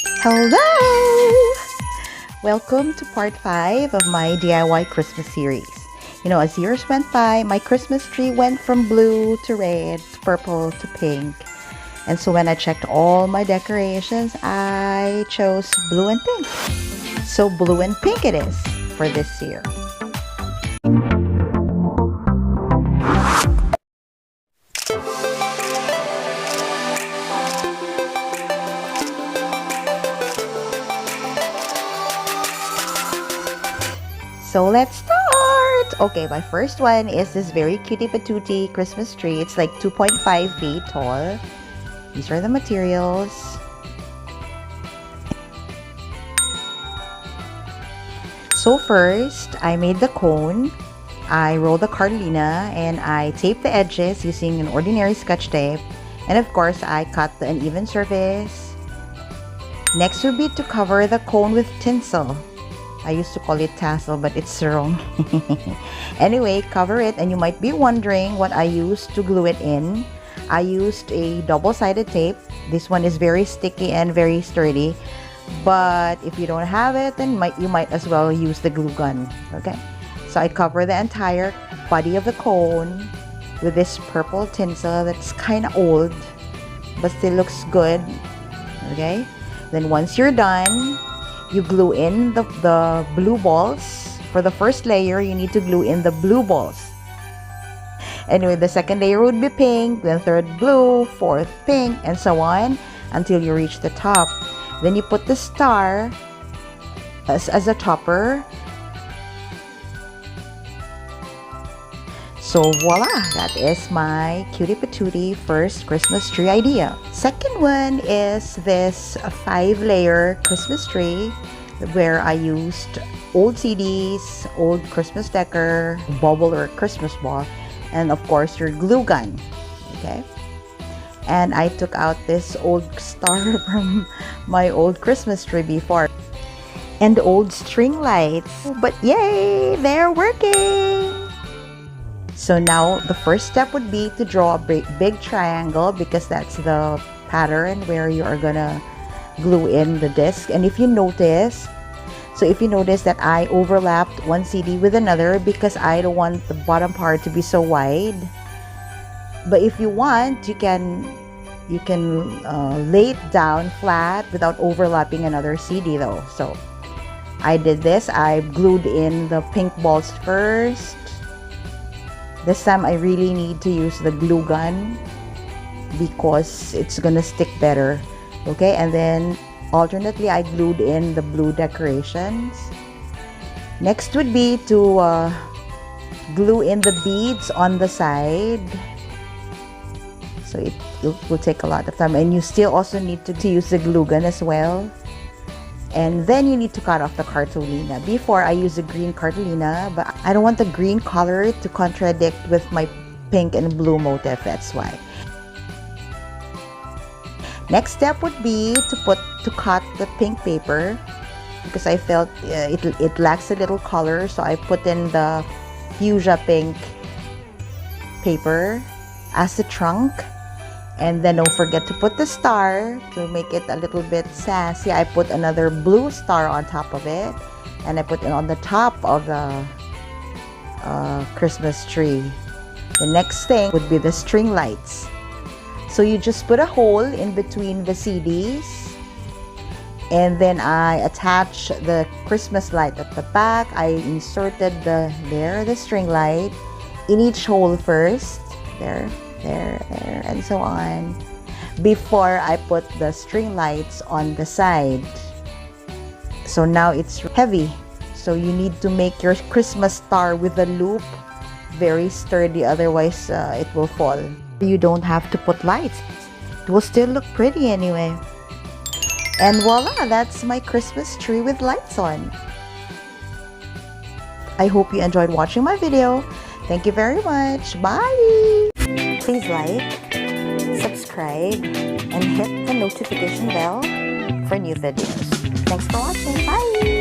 Hello! Welcome to part 5 of my DIY Christmas series. You know, as years went by, my Christmas tree went from blue to red to purple to pink. And so when I checked all my decorations, I chose blue and pink. So blue and pink it is for this year. So let's start! Okay, my first one is this very cutie patootie Christmas tree. It's like 2.5 feet tall. These are the materials. So first, I made the cone. I rolled the cartolina and I taped the edges using an ordinary Scotch tape. And of course, I cut the uneven surface. Next would be to cover the cone with tinsel. I used to call it tassel, but it's wrong. Anyway, cover it, and you might be wondering what I used to glue it in. I used a double-sided tape. This one is very sticky and very sturdy, but if you don't have it, then you might as well use the glue gun. Okay, so I cover the entire body of the cone with this purple tinsel that's kind of old, but still looks good. Okay, then once you're done, you glue in the blue balls. For the first layer, you need to glue in the blue balls. Anyway, the second layer would be pink, then third blue, fourth pink, and so on until you reach the top. Then you put the star as a topper. So voila, that is my cutie patootie first Christmas tree idea. Second one is this 5-layer Christmas tree where I used old CDs, old Christmas decor, bauble or Christmas ball, and of course your glue gun. Okay, and I took out this old star from my old Christmas tree before, and old string lights, but yay, they're working. So now the first step would be to draw a big triangle, because that's the pattern where you are gonna glue in the disc. And if you notice that I overlapped one CD with another because I don't want the bottom part to be so wide. But if you want, you can lay it down flat without overlapping another CD though. So I did this. I glued in the pink balls first. This time I really need to use the glue gun because it's gonna stick better. Okay, and then alternately I glued in the blue decorations. Next would be to glue in the beads on the side. So it will take a lot of time, and you still also need to use the glue gun as well. And then you need to cut off the cartolina. Before, I used a green cartolina, but I don't want the green color to contradict with my pink and blue motif, that's why. Next step would be to cut the pink paper, because I felt it lacks a little color, so I put in the fuchsia pink paper as the trunk. And then don't forget to put the star to make it a little bit sassy. I put another blue star on top of it, and I put it on the top of the Christmas tree. The next thing would be the string lights. So you just put a hole in between the CDs, and then I attach the Christmas light at the back. I inserted the string light in each hole first. There, and so on, before I put the string lights on the side. So now it's heavy, so you need to make your Christmas star with a loop very sturdy, otherwise it will fall. You don't have to put lights, it will still look pretty anyway. And voila, that's my Christmas tree with lights on. I hope you enjoyed watching my video. Thank you very much. Bye! Please like, subscribe, and hit the notification bell for new videos. Thanks for watching. Bye!